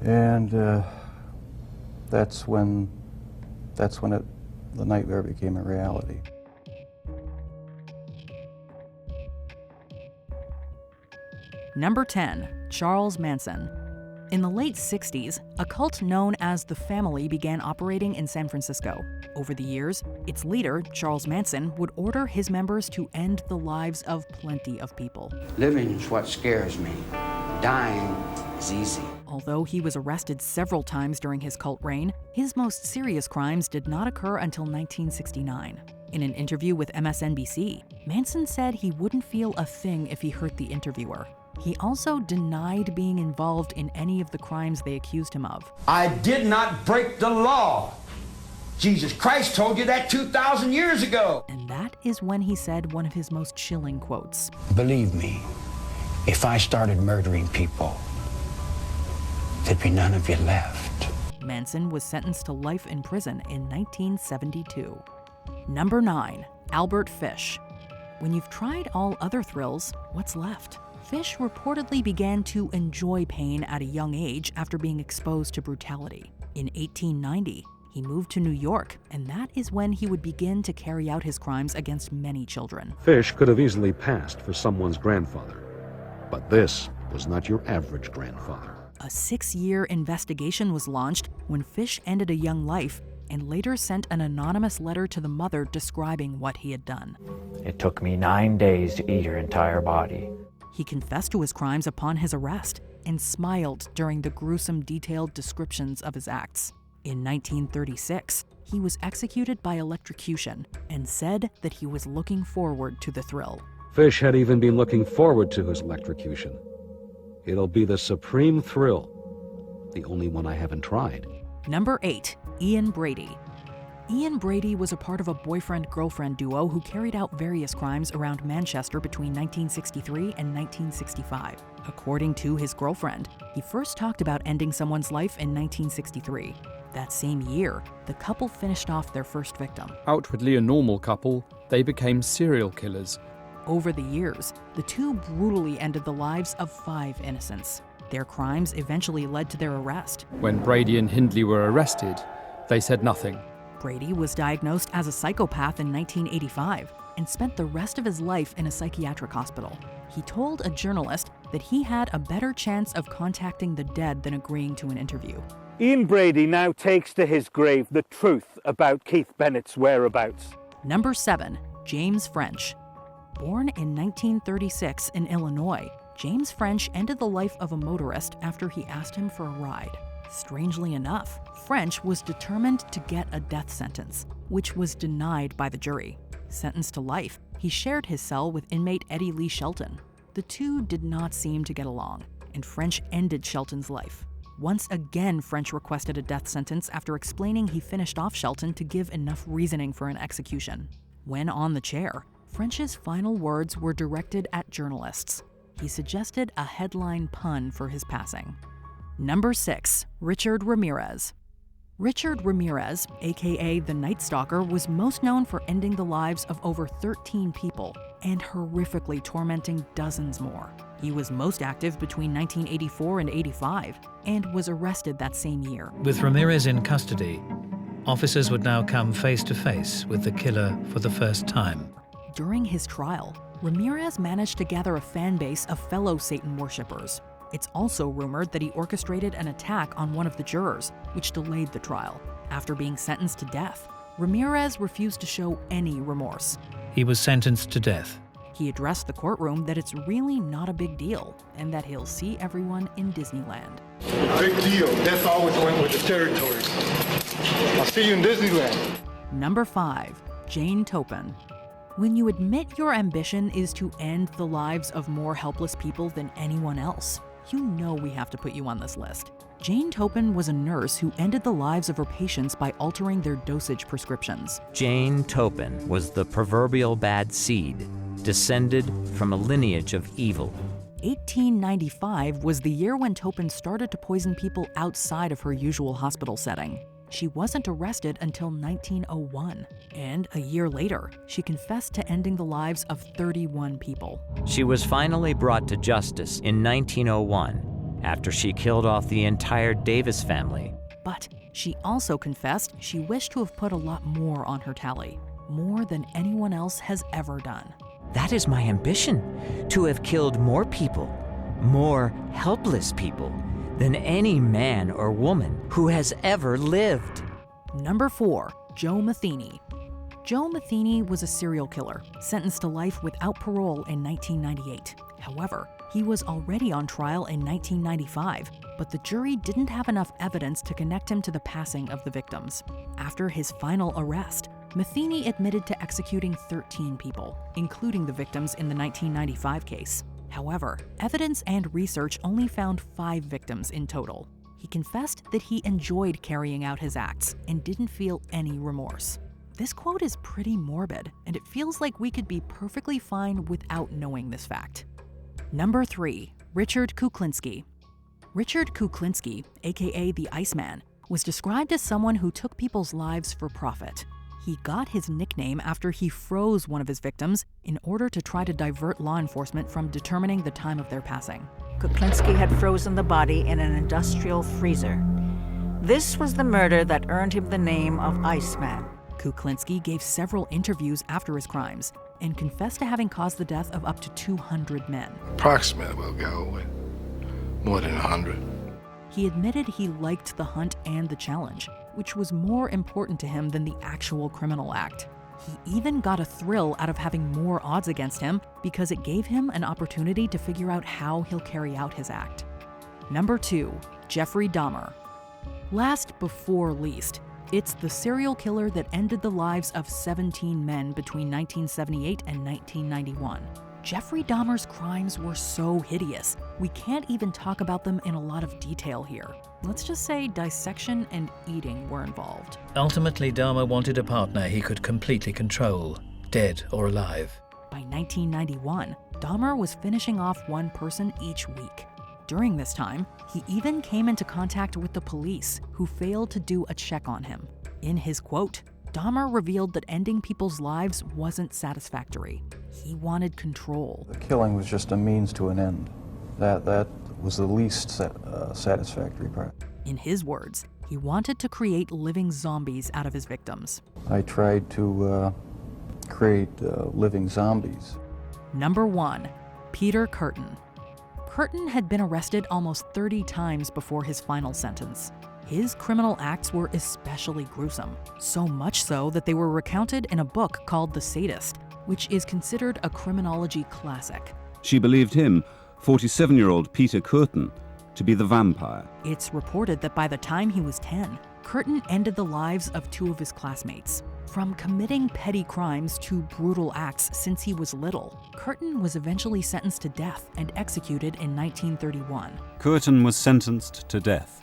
And that's when the nightmare became a reality. Number 10, Charles Manson. In the late 60s, a cult known as the Family began operating in San Francisco. Over the years, its leader, Charles Manson, would order his members to end the lives of plenty of people. Living is what scares me. Dying is easy. Although he was arrested several times during his cult reign, his most serious crimes did not occur until 1969. In an interview with MSNBC, Manson said he wouldn't feel a thing if he hurt the interviewer. He also denied being involved in any of the crimes they accused him of. I did not break the law. Jesus Christ told you that 2,000 years ago. And that is when he said one of his most chilling quotes. Believe me, if I started murdering people, there'd be none of you left. Manson was sentenced to life in prison in 1972. Number 9, Albert Fish. When you've tried all other thrills, what's left? Fish reportedly began to enjoy pain at a young age after being exposed to brutality. In 1890, he moved to New York, and that is when he would begin to carry out his crimes against many children. Fish could have easily passed for someone's grandfather, but this was not your average grandfather. A 6-year investigation was launched when Fish ended a young life and later sent an anonymous letter to the mother describing what he had done. It took me 9 days to eat her entire body. He confessed to his crimes upon his arrest and smiled during the gruesome, detailed descriptions of his acts. In 1936, he was executed by electrocution and said that he was looking forward to the thrill. Fish had even been looking forward to his electrocution. It'll be the supreme thrill, the only one I haven't tried. Number 8, Ian Brady. Ian Brady was a part of a boyfriend-girlfriend duo who carried out various crimes around Manchester between 1963 and 1965. According to his girlfriend, he first talked about ending someone's life in 1963. That same year, the couple finished off their first victim. Outwardly a normal couple, they became serial killers. Over the years, the two brutally ended the lives of 5 innocents. Their crimes eventually led to their arrest. When Brady and Hindley were arrested, they said nothing. Brady was diagnosed as a psychopath in 1985 and spent the rest of his life in a psychiatric hospital. He told a journalist that he had a better chance of contacting the dead than agreeing to an interview. Ian Brady now takes to his grave the truth about Keith Bennett's whereabouts. Number 7, James French. Born in 1936 in Illinois, James French ended the life of a motorist after he asked him for a ride. Strangely enough, French was determined to get a death sentence, which was denied by the jury. Sentenced to life, he shared his cell with inmate Eddie Lee Shelton. The two did not seem to get along, and French ended Shelton's life. Once again, French requested a death sentence after explaining he finished off Shelton to give enough reasoning for an execution. When on the chair, French's final words were directed at journalists. He suggested a headline pun for his passing. Number 6, Richard Ramirez. Richard Ramirez, aka the Night Stalker, was most known for ending the lives of over 13 people and horrifically tormenting dozens more. He was most active between 1984 and 85 and was arrested that same year. With Ramirez in custody, officers would now come face to face with the killer for the first time. During his trial, Ramirez managed to gather a fan base of fellow Satan worshippers. It's also rumored that he orchestrated an attack on one of the jurors, which delayed the trial. After being sentenced to death, Ramirez refused to show any remorse. He was sentenced to death. He addressed the courtroom that it's really not a big deal and that he'll see everyone in Disneyland. Big deal. That's always went with the territories. I'll see you in Disneyland. Number 5, Jane Topin. When you admit your ambition is to end the lives of more helpless people than anyone else, you know we have to put you on this list. Jane Topin was a nurse who ended the lives of her patients by altering their dosage prescriptions. Jane Topin was the proverbial bad seed, descended from a lineage of evil. 1895 was the year when Topin started to poison people outside of her usual hospital setting. She wasn't arrested until 1901, and a year later, she confessed to ending the lives of 31 people. She was finally brought to justice in 1901 after she killed off the entire Davis family. But she also confessed she wished to have put a lot more on her tally, more than anyone else has ever done. That is my ambition, to have killed more people, more helpless people, than any man or woman who has ever lived. Number 4, Joe Matheny. Joe Matheny was a serial killer, sentenced to life without parole in 1998. However, he was already on trial in 1995, but the jury didn't have enough evidence to connect him to the passing of the victims. After his final arrest, Matheny admitted to executing 13 people, including the victims in the 1995 case. However, evidence and research only found 5 victims in total. He confessed that he enjoyed carrying out his acts and didn't feel any remorse. This quote is pretty morbid, and it feels like we could be perfectly fine without knowing this fact. Number 3, Richard Kuklinski. Richard Kuklinski, aka the Iceman, was described as someone who took people's lives for profit. He got his nickname after he froze one of his victims in order to try to divert law enforcement from determining the time of their passing. Kuklinski had frozen the body in an industrial freezer. This was the murder that earned him the name of Iceman. Kuklinski gave several interviews after his crimes and confessed to having caused the death of up to 200 men. Approximately, we'll go with more than 100. He admitted he liked the hunt and the challenge, which was more important to him than the actual criminal act. He even got a thrill out of having more odds against him because it gave him an opportunity to figure out how he'll carry out his act. Number 2, Jeffrey Dahmer. Last before least, it's the serial killer that ended the lives of 17 men between 1978 and 1991. Jeffrey Dahmer's crimes were so hideous, we can't even talk about them in a lot of detail here. Let's just say dissection and eating were involved. Ultimately, Dahmer wanted a partner he could completely control, dead or alive. By 1991, Dahmer was finishing off one person each week. During this time, he even came into contact with the police, who failed to do a check on him. In his quote, Dahmer revealed that ending people's lives wasn't satisfactory. He wanted control. The killing was just a means to an end. That was the least satisfactory part. In his words, he wanted to create living zombies out of his victims. I tried to create living zombies. Number 1, Peter Curtin. Curtin had been arrested almost 30 times before his final sentence. His criminal acts were especially gruesome, so much so that they were recounted in a book called The Sadist, which is considered a criminology classic. She believed him, 47-year-old Peter Curtin, to be the vampire. It's reported that by the time he was 10, Curtin ended the lives of 2 of his classmates. From committing petty crimes to brutal acts since he was little, Curtin was eventually sentenced to death and executed in 1931. Curtin was sentenced to death.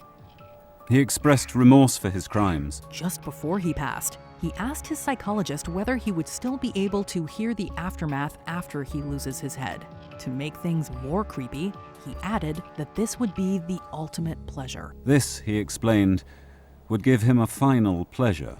He expressed remorse for his crimes. Just before he passed, he asked his psychologist whether he would still be able to hear the aftermath after he loses his head. To make things more creepy, he added that this would be the ultimate pleasure. This, he explained, would give him a final pleasure.